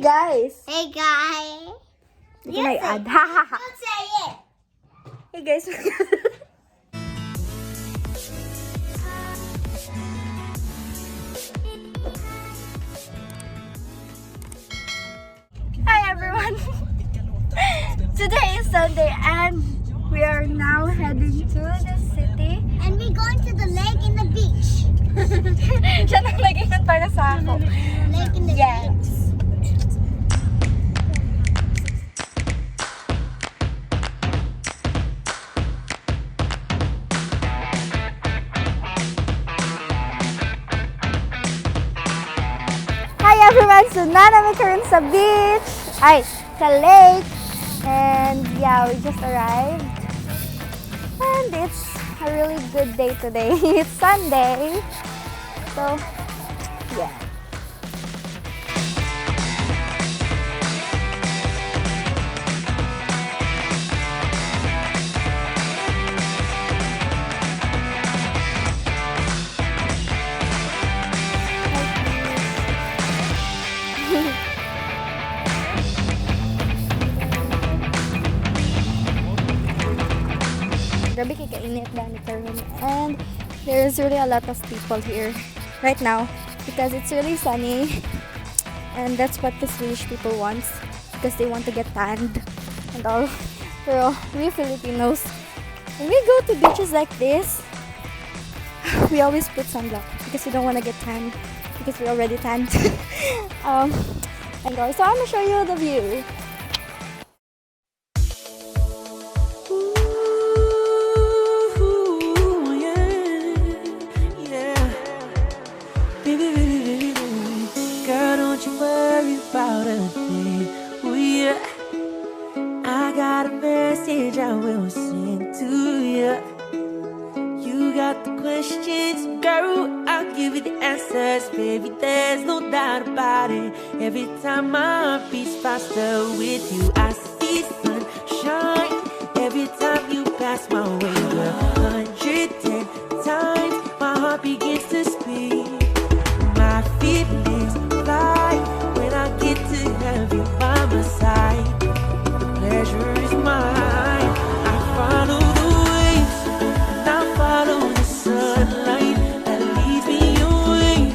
guys! Hey guys! Ito may ad. Hahaha. You say it! Hey guys! Hi everyone! Today is Sunday and we are now heading to the city. And we're going to the lake and the beach. Siya nang naging para sa ako. Lake and the Yes. beach. Hi everyone! So na namin karon sa beach. Ay, sa lake. And yeah, we just arrived. And it's a really good day today. It's Sunday. So, yeah. Grabe kay kainit dami karon, and there's really a lot of people here right now because it's really sunny, and that's what the Swedish people want because they want to get tanned and all. Pero we Filipinos, when we go to beaches like this, we always put sunblock because we don't want to get tanned because we're already tanned. And so I'm gonna show you the view. I will send to you. You got the questions, girl, I'll give you the answers, baby, there's no doubt about it. Every time my heart beats faster with you, I see sunshine. Every time you pass my way, girl, 110 times my heart begins to speed. My feelings fly when I get to have you by my side. The pleasure is mine. Follow the waves, and I follow the sunlight that leads me away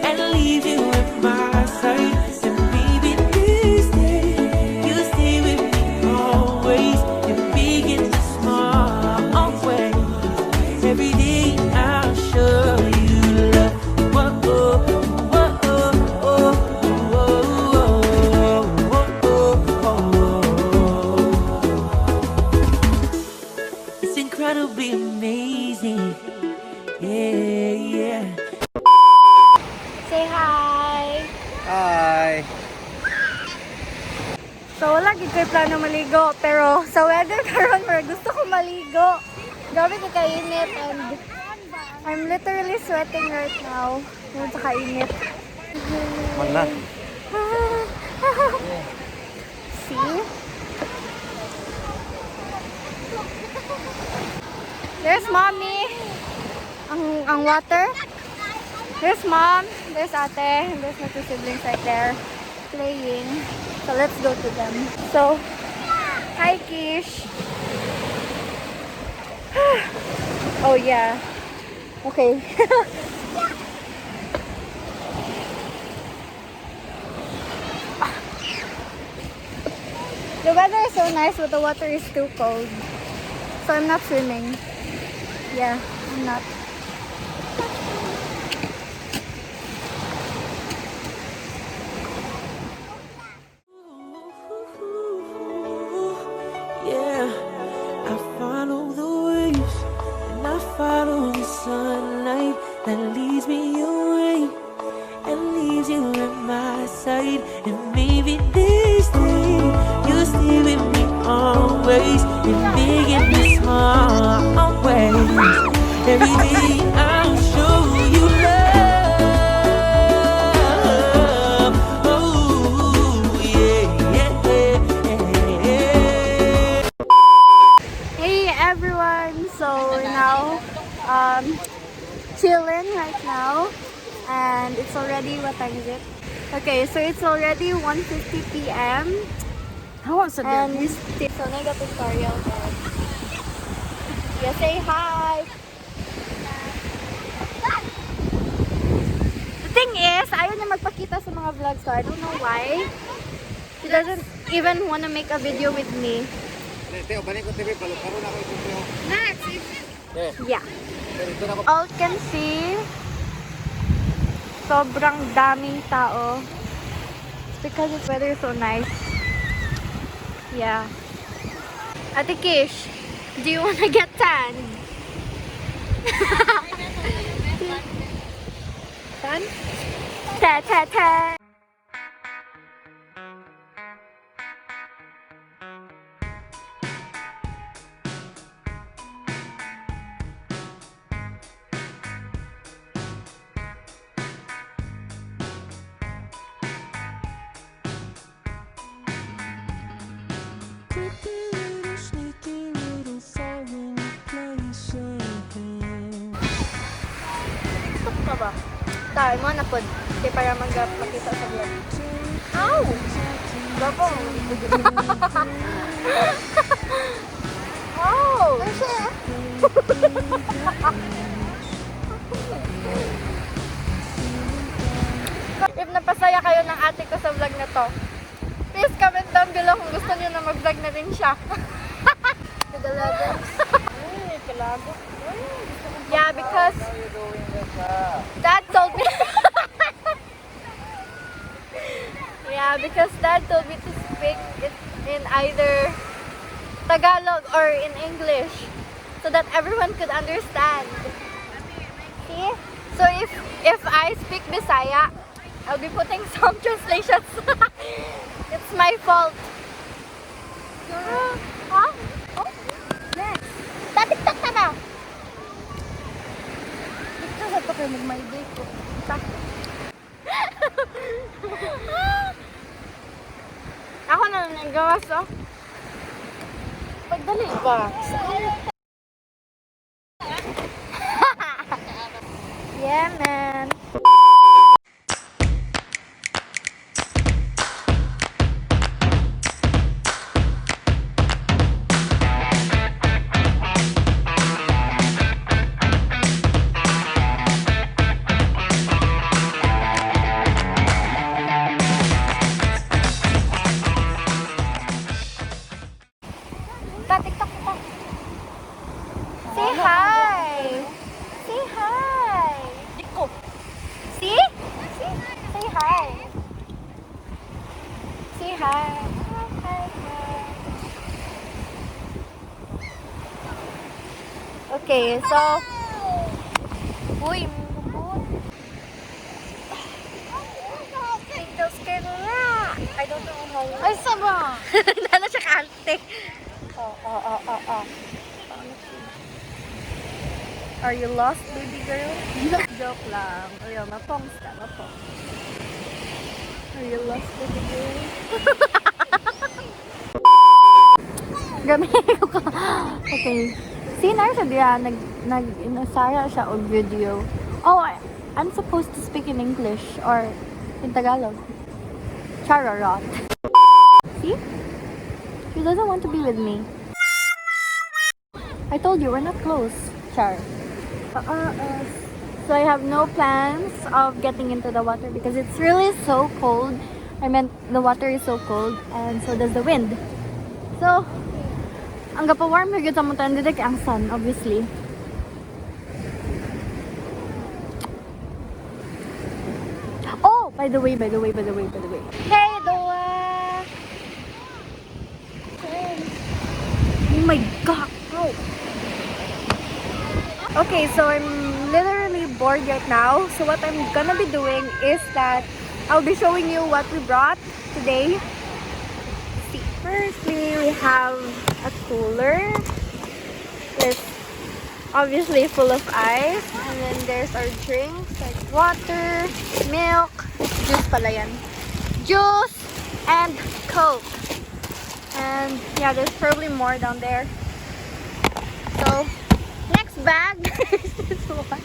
and leaves you at my side. And maybe this day you stay with me always, in big and small ways. Every day I'll show you love. Whoa, whoa, whoa, incredibly amazing. Yeah, yeah. Say hi! Hi! So wala gid ko'y plano maligo, pero sa weather karon gusto ko maligo. Grabe ka kainit, and I'm literally sweating right now. Yung sa kainit. Mana? See? There's mommy. Ang water. There's mom. There's ate. And there's my two siblings right there playing. So let's go to them. So, hi Kish. Oh yeah. Okay. The weather is so nice, but the water is too cold. So I'm not swimming. Yeah, I'm not. Yeah, I follow the waves and I follow the sunlight that leads me away and leaves you at my side. And maybe this day you'll stay with me always, in big and small ways. Every day I'll show you love. Oh, yeah, yeah, yeah. Hey everyone! So we're now chilling right now, and it's already, what time is it? Okay, so it's already 1:50 p.m. And we still so naga tutorial guys. Yeah, say hi. The thing is, ayaw niya magpakita sa mga vlogs, so I don't know why. She doesn't even want to make a video with me. Yeah. All can see, sobrang daming tao. It's because the weather is so nice. Yeah. Ate Kish, do you want to get tan? Tan? Ta ta ta. Stop ka ba? Tayo mo na po. Kaya para magpakita sa vlog. Ow! Gabong! Oh! If napasaya kayo ng ate ko sa vlog na to, please comment down below kung gusto niyo na mag-vlog na rin siya. Yeah, because Dad told me. Yeah, because Dad told me to speak it in either Tagalog or in English so that everyone could understand. See? So if I speak Bisaya, I'll be putting some translations. It's my fault. Huh? Oh? Next. Tatik-tak ka na. Ito sa to kayo mag-my-day ko. Ako na nagawas, oh. Pagdali ba? Yeah, man. TikTok. Say hi. Say hi. Diko. See? Say hi. Say hi. Hi. Okay, so uy, I don't know how. Ay, sama. Lalo siya kalte. Oh. Are you lost, baby girl? Joke lang. Ayun, mapongs ka, mapongs. Are you lost, baby girl? Gamay ko ka. Okay. Sinar siya diya, nag-inasara siya og video. Oh, I'm supposed to speak in English or in Tagalog. Chararot. See? She doesn't want to be with me. I told you, we're not close, Char. So I have no plans of getting into the water because it's really so cold. I meant the water is so cold and so does the wind. So, ang gapawarm higit sa montan dito ang sun, obviously. Oh, by the way. Hey, Doa! Oh my god! Oh. Okay, so I'm literally bored right now. So what I'm gonna be doing is that I'll be showing you what we brought today. See, firstly, we have a cooler. It's obviously full of ice. And then there's our drinks like water, milk, juice pala yan. Juice and Coke. And yeah, there's probably more down there. So, next bag is this one.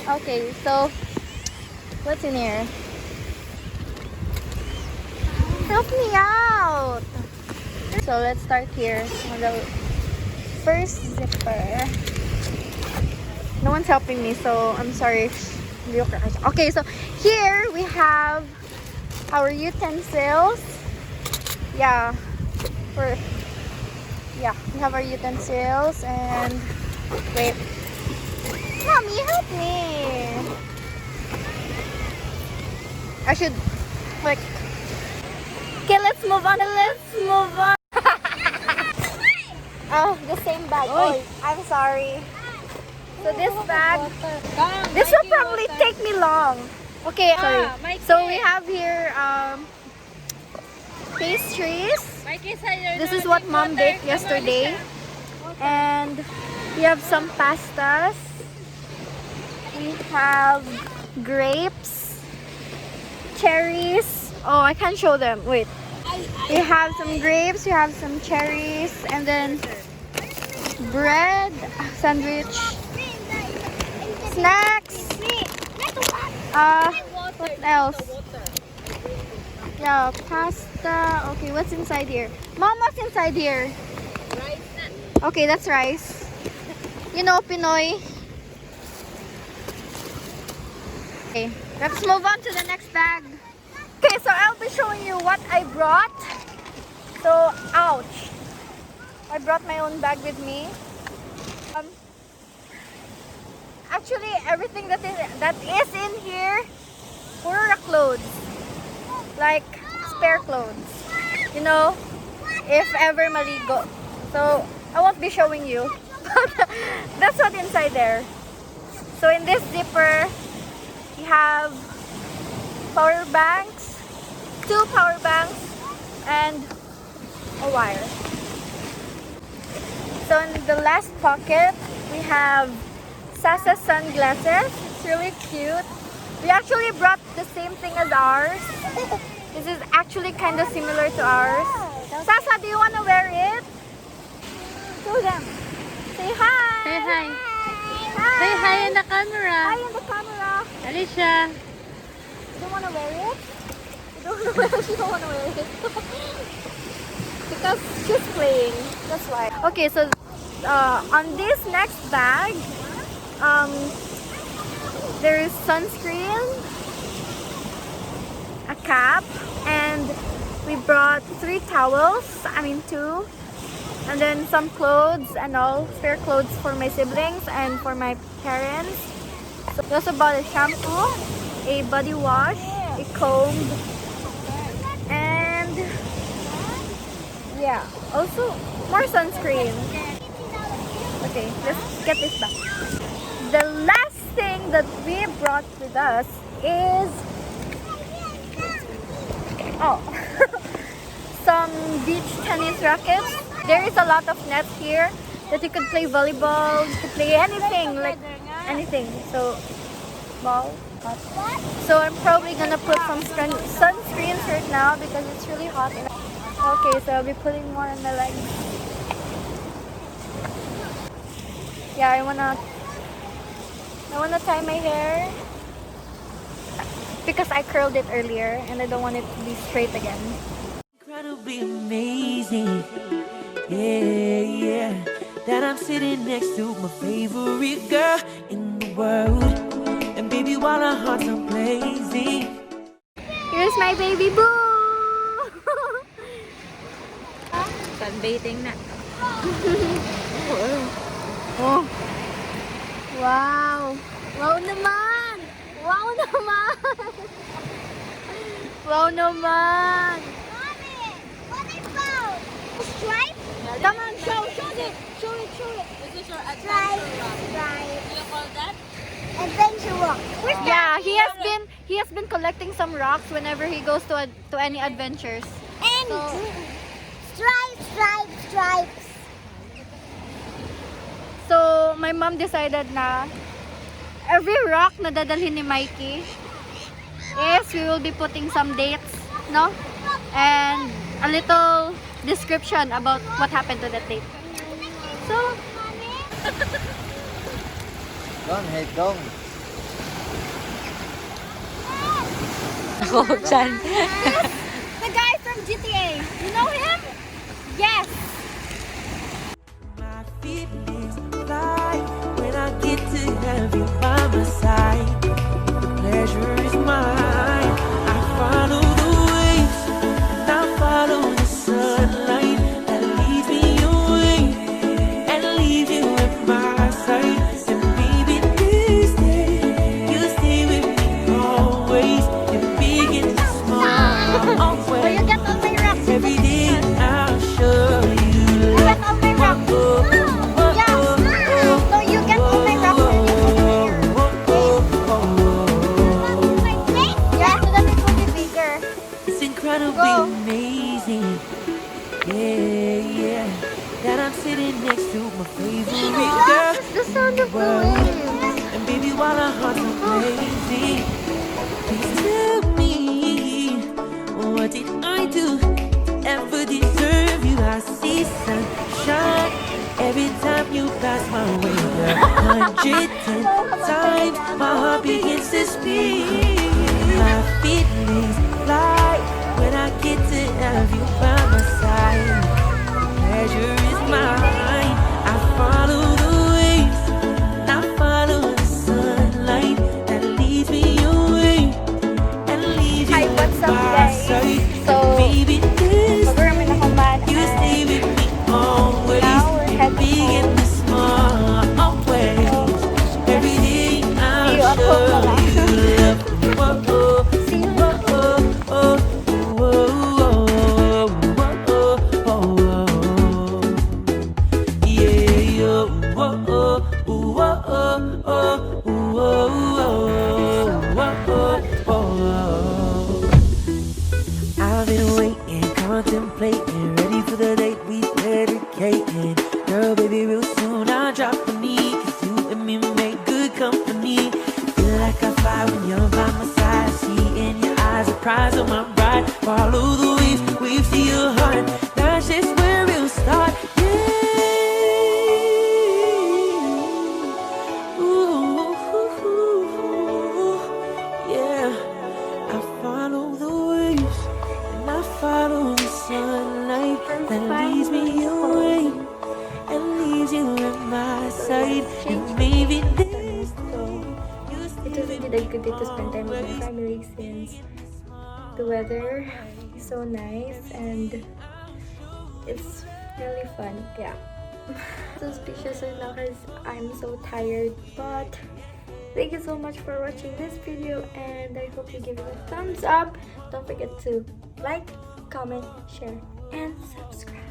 Okay, so what's in here? Help me out! So let's start here on the first zipper. No one's helping me, so I'm sorry. Okay, so here we have our utensils. Yeah, we have our utensils and wait. Mommy, help me! I should like. Okay, let's move on. Oh, the same bag. Oh, I'm sorry. So this bag, this will probably take me long. Okay, sorry. So we have here pastries. This is what Mom baked yesterday. And we have some pastas. We have grapes, cherries. Oh, I can't show them. Wait. We have some grapes, we have some cherries, and then bread, sandwich, snacks. What else? Yeah, pasta. Okay, what's inside here? Mom, what's inside here? Rice. Okay, that's rice. You know, Pinoy. Okay, let's move on to the next bag. Okay, so I'll be showing you what I brought. So, ouch. I brought my own bag with me. Actually, everything that is in here were clothes. Like, spare clothes. You know, if ever maligo. So, I won't be showing you. That's what's inside there. So, in this zipper, we have power banks, 2 power banks, and a wire. So in the last pocket, we have Sasa sunglasses. It's really cute. We actually brought the same thing as ours. This is actually kind of similar to ours. Sasa, do you want to wear it? Show them. Say hi. Say hi. Hi. Say hi in the camera. Hi in the camera. Alexia. You don't want to wear it? You don't want to wear it? You don't want to wear it? Because she's playing. That's why. Okay, so on this next bag, there is sunscreen, a cap, and we brought 3 towels. I mean 2. And then some clothes and all, spare clothes for my siblings and for my parents. So we also bought a shampoo, a body wash, a comb, and yeah, also more sunscreen. Okay, let's get this back. The last thing that we brought with us is some beach tennis rackets. There is a lot of nets here that you could play volleyball, you could play anything, like anything. So, ball. So I'm probably gonna put some sunscreens right now because it's really hot. Okay, so I'll be putting more on my legs. Yeah, I wanna tie my hair because I curled it earlier and I don't want it to be straight again. Incredibly amazing. Yeah, yeah. That I'm sitting next to my favorite girl in the world. And baby, while our hearts are blazing. Here's my baby boo! Sunbathing na. Oh. Wow! Wow naman! Wow naman! Wow naman! Mommy, what is that? A stripe? Come on, show it! Show it! This is your Stripe, adventure rock. stripe. You call that? Adventure walk. Where's Yeah, he has been collecting some rocks whenever he goes to any adventures. And So- stripes. So, my mom decided na every rock na dadalhin ni Mikey is we will be putting some dates, no? And a little description about what happened to that date. So, Dong, hey, Dong. Ako, Chan. the guy from GTA. You know him? Yes. My feelings fly when I get to have you by my side. The pleasure is mine. I follow the waves, and I follow the sunlight that leads me away and leaves you at my side. And baby, this day you stay with me always, in big and small Oh, you get all my rocks. Every day I'll show you You get all my rocks. Yeah. No, you get all my rocks. Yeah, so that it will be bigger. It's incredibly Go. amazing. Yeah. That I'm sitting next to my favorite girl. The sound of the World. waves. And baby, while our hearts are crazy, please tell me, what did I do to ever deserve you? I see sunshine every time you pass my way. 110 times my heart begins to speed. My feelings fly when I get to have you by my side. Pleasure is mine. I follow the waves, and I follow the sunlight that leads me away and leaves Hi, you what's at up, my guys? side. So, Baby, this mag-ramen ako man you stay and with me always, now we're in heading big and home. the small ways. Every day See you I'll at home na show lang. you love. Whoa, See you. whoa, whoa, whoa. Yeah, yo, whoa, I've been waiting, contemplating, ready for the date we dedicating. Girl, baby, real soon I'll drop the knee, 'cause you and me make good company. Feel like I fly when you're by my side. I see in your eyes a prize on my ride. Follow the waves to your heart. That's just where we'll start. Yeah, I follow the waves, and I follow the sunlight that leads me away and leaves you at my side. And maybe this It was indeed a good day to spend time with my family since the weather is so nice and it's really fun. Yeah. So speechless right now because I'm so tired, but thank you so much for watching this video and I hope you give it a thumbs up. Don't forget to like, comment, share, and subscribe.